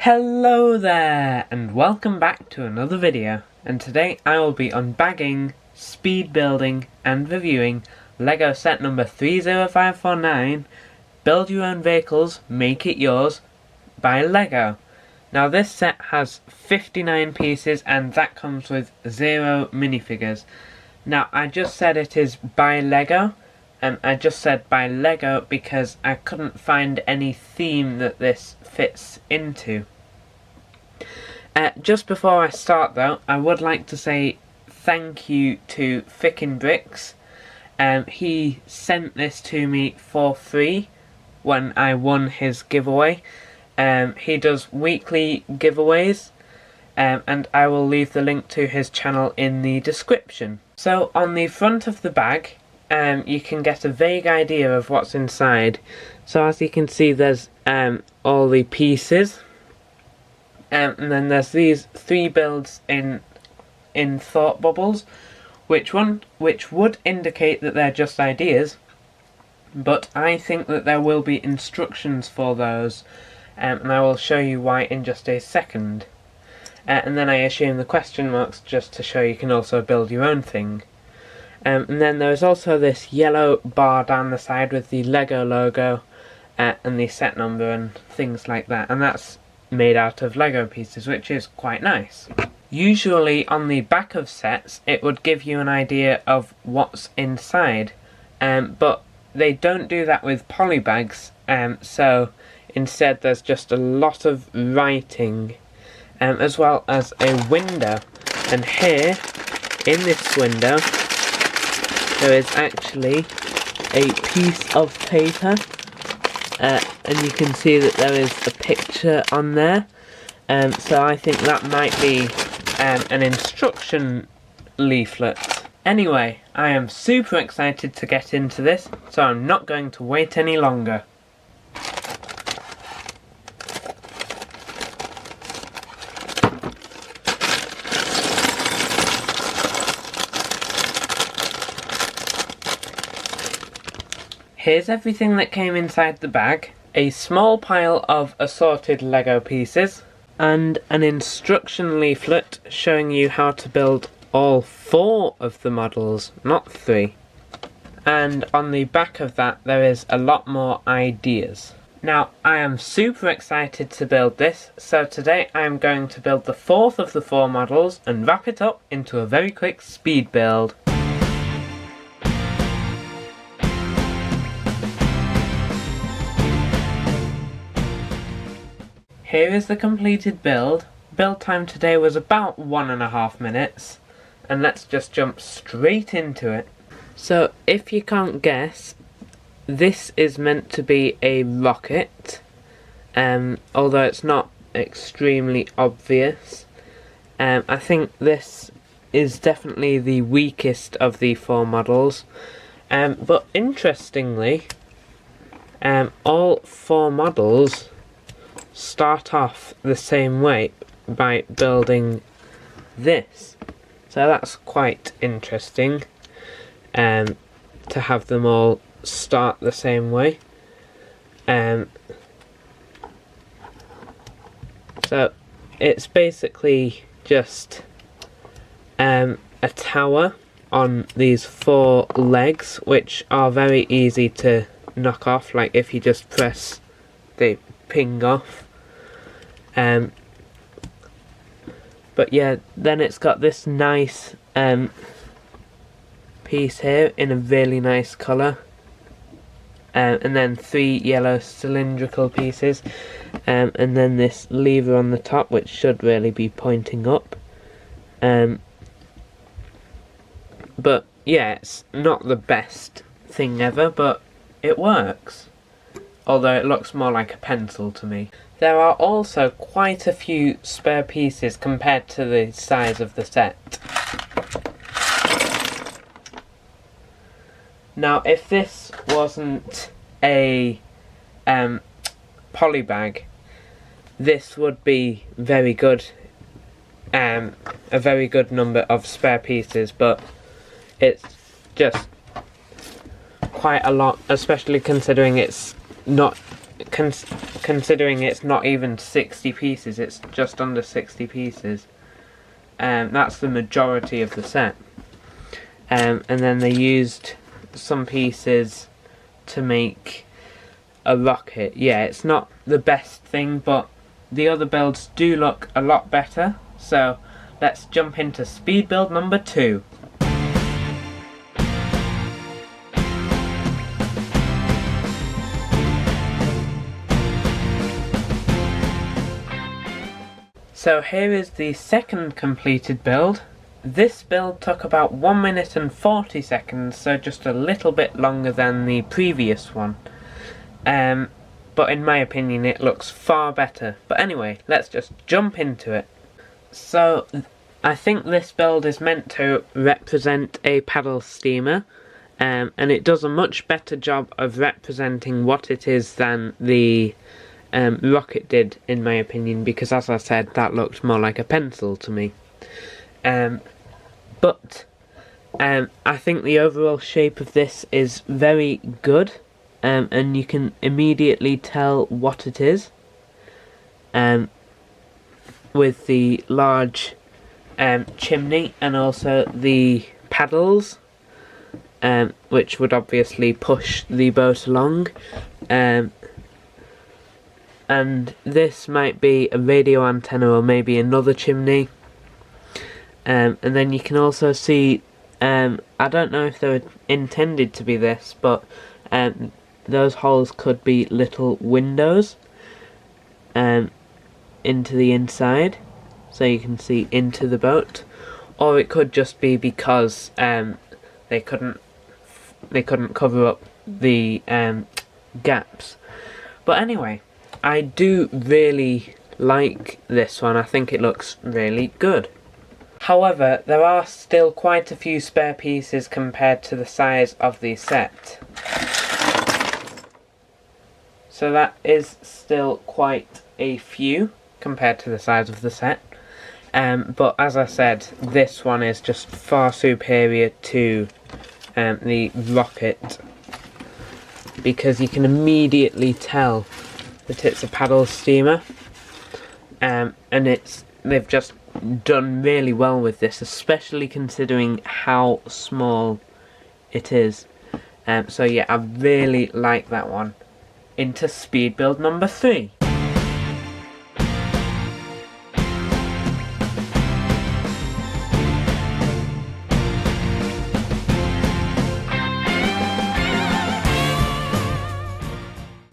Hello there, and welcome back to another video. And today I will be unbagging, speed building, and reviewing LEGO set number 30549, Build Your Own Vehicles, Make It Yours, by LEGO. Now this set has 59 pieces, and that comes with 0 minifigures. Now I just said it is by LEGO, and I just said by LEGO because I couldn't find any theme that this fits into. Just before I start though, I would like to say thank you to Fickin' Bricks. He sent this to me for free when I won his giveaway. He does weekly giveaways, and I will leave the link to his channel in the description. So on the front of the bag, you can get a vague idea of what's inside. So as you can see, there's all the pieces, and then there's these 3 builds in thought bubbles, which would indicate that they're just ideas, but I think that there will be instructions for those, and I will show you why in just a second. And then I assume the question marks just to show you can also build your own thing. And then there's also this yellow bar down the side with the LEGO logo and the set number and things like that, and that's made out of LEGO pieces, which is quite nice. Usually on the back of sets it would give you an idea of what's inside, but they don't do that with polybags, so instead there's just a lot of writing, as well as a window. And here in this window there is actually a piece of paper, and you can see that there is a picture on there, so I think that might be an instruction leaflet. Anyway, I am super excited to get into this, so I'm not going to wait any longer. Here's everything that came inside the bag: a small pile of assorted LEGO pieces, and an instruction leaflet showing you how to build all 4 of the models, not 3. And on the back of that there is a lot more ideas. Now I am super excited to build this, so today I am going to build the 4th of the 4 models and wrap it up into a very quick speed build. Here is the completed build. Build time today was about 1.5 minutes, and let's just jump straight into it. So if you can't guess, this is meant to be a rocket, although it's not extremely obvious. I think this is definitely the weakest of the 4 models, but interestingly, all 4 models start off the same way by building this, so that's quite interesting, to have them all start the same way. So it's basically just a tower on these 4 legs, which are very easy to knock off, like if you just press, they ping off. But yeah, then it's got this nice piece here in a really nice colour, and then 3 yellow cylindrical pieces, and then this lever on the top which should really be pointing up. But yeah, it's not the best thing ever, but it works, although it looks more like a pencil to me. There are also quite a few spare pieces compared to the size of the set. Now if this wasn't a polybag, this would be very good, a very good number of spare pieces, but it's just quite a lot, especially considering it's not considering it's not even 60 pieces, it's just under 60 pieces. That's the majority of the set. And then they used some pieces to make a rocket. Yeah, it's not the best thing, but the other builds do look a lot better. So let's jump into speed build number 2. So here is the second completed build. This build took about 1 minute and 40 seconds, so just a little bit longer than the previous one. But in my opinion it looks far better. But anyway, let's just jump into it. So I think this build is meant to represent a paddle steamer, and it does a much better job of representing what it is than the rocket did, in my opinion, because as I said, that looked more like a pencil to me. But I think the overall shape of this is very good, and you can immediately tell what it is, with the large chimney and also the paddles, which would obviously push the boat along. And this might be a radio antenna or maybe another chimney. And then you can also see, I don't know if they were intended to be this, but those holes could be little windows into the inside, so you can see into the boat. Or it could just be because they couldn't cover up the gaps. But anyway, I do really like this one. I think it looks really good. However, there are still quite a few spare pieces compared to the size of the set. So that is still quite a few compared to the size of the set. But as I said, this one is just far superior to the rocket, because you can immediately tell that it's a paddle steamer, and they've just done really well with this, especially considering how small it is. So yeah, I really like that one. Into speed build number 3.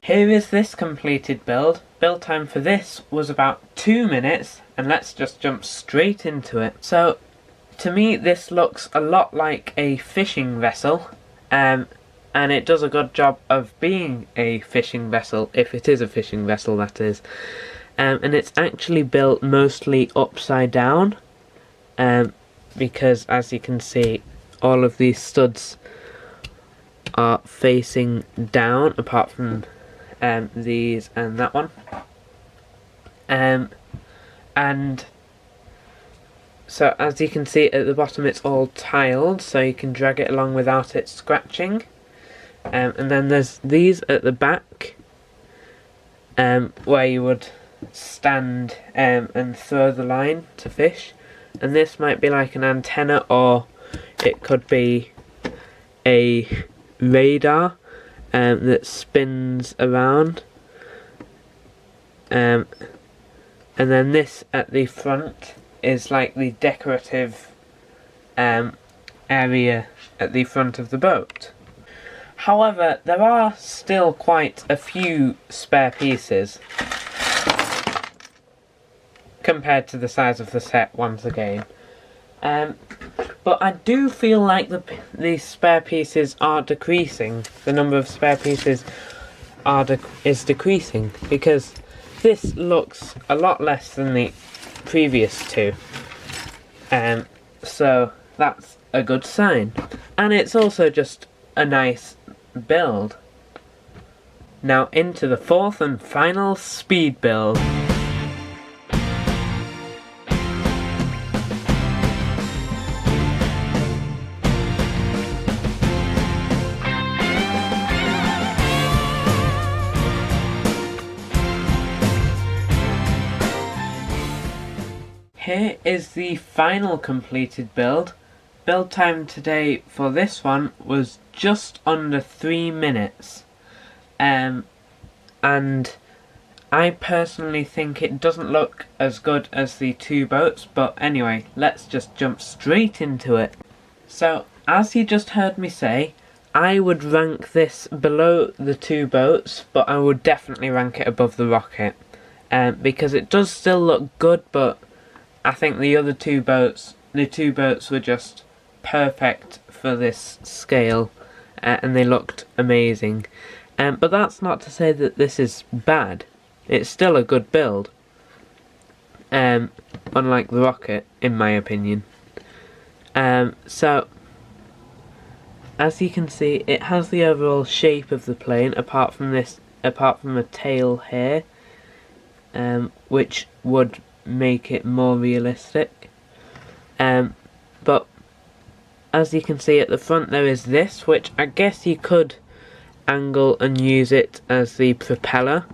Here is this completed build. Build time for this was about 2 minutes, and let's just jump straight into it. So, to me this looks a lot like a fishing vessel, and it does a good job of being a fishing vessel, if it is a fishing vessel, that is. And it's actually built mostly upside down, because as you can see, all of these studs are facing down, apart from these and that one. And so as you can see at the bottom, it's all tiled, so you can drag it along without it scratching. And then there's these at the back, where you would stand and throw the line to fish. And this might be like an antenna, or it could be a radar that spins around. And then this at the front is like the decorative area at the front of the boat. However, there are still quite a few spare pieces compared to the size of the set once again. But I do feel like the spare pieces are decreasing. The number of spare pieces is decreasing, because this looks a lot less than the previous two. So that's a good sign. And it's also just a nice build. Now into the fourth and final speed build. here is the final completed build. Build time today for this one was just under 3 minutes. And I personally think it doesn't look as good as the 2 boats, but anyway, let's just jump straight into it. So, as you just heard me say, I would rank this below the 2 boats, but I would definitely rank it above the rocket. Because it does still look good, but I think the 2 boats were just perfect for this scale, and they looked amazing. But that's not to say that this is bad. It's still a good build, unlike the rocket, in my opinion. So, as you can see, it has the overall shape of the plane, apart from a tail here, which would make it more realistic. But as you can see at the front, there is this, which I guess you could angle and use it as the propeller,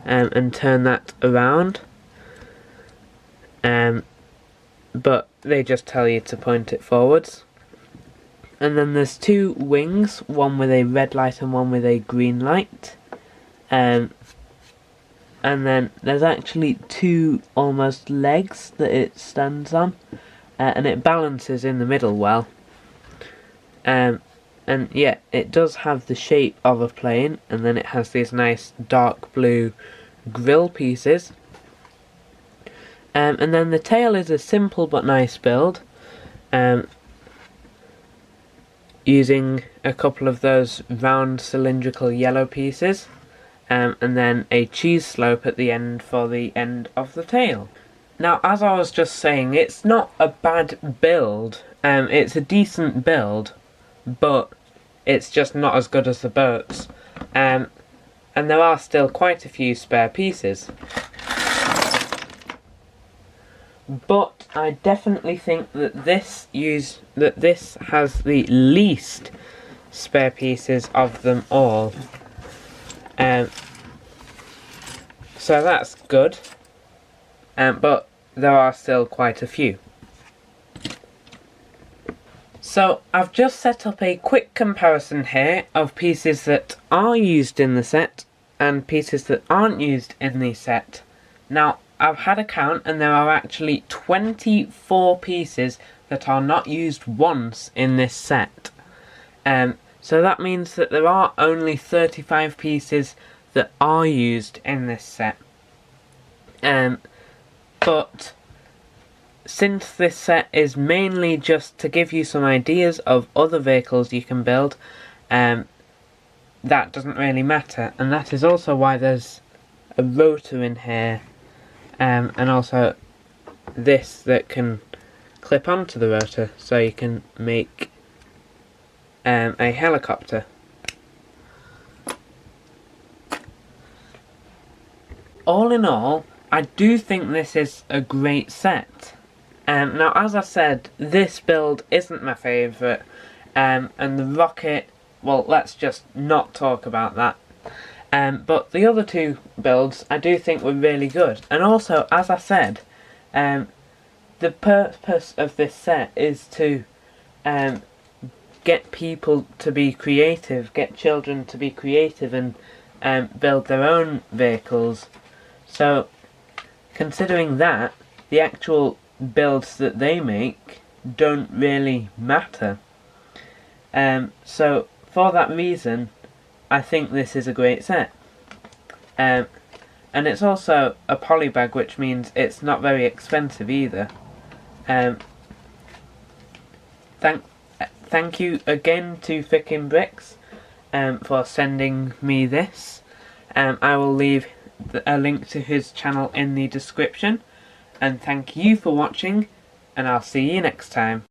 and turn that around. But they just tell you to point it forwards. And then there's 2 wings, one with a red light and one with a green light. And then there's actually 2 almost legs that it stands on, and it balances in the middle well. And yeah, it does have the shape of a plane, and then it has these nice dark blue grill pieces. And then the tail is a simple but nice build, using a couple of those round cylindrical yellow pieces, and then a cheese slope at the end for the end of the tail. Now, as I was just saying, it's not a bad build. It's a decent build, but it's just not as good as the boats. And there are still quite a few spare pieces. But I definitely think that this has the least spare pieces of them all. So that's good. But there are still quite a few. So I've just set up a quick comparison here of pieces that are used in the set and pieces that aren't used in the set. Now, I've had a count, and there are actually 24 pieces that are not used once in this set. So that means that there are only 35 pieces that are used in this set. But since this set is mainly just to give you some ideas of other vehicles you can build, that doesn't really matter. And that is also why there's a rotor in here, and also this that can clip onto the rotor, so you can make a helicopter. All in all, I do think this is a great set. Now, as I said, this build isn't my favourite, and the rocket, well, let's just not talk about that. But the other 2 builds I do think were really good. And also, as I said, the purpose of this set is to get people to be creative, get children to be creative and build their own vehicles. So, considering that, the actual builds that they make don't really matter. So, for that reason, I think this is a great set. And it's also a polybag, which means it's not very expensive either. Thank you again to Fickin Bricks for sending me this. I will leave a link to his channel in the description. And thank you for watching, and I'll see you next time.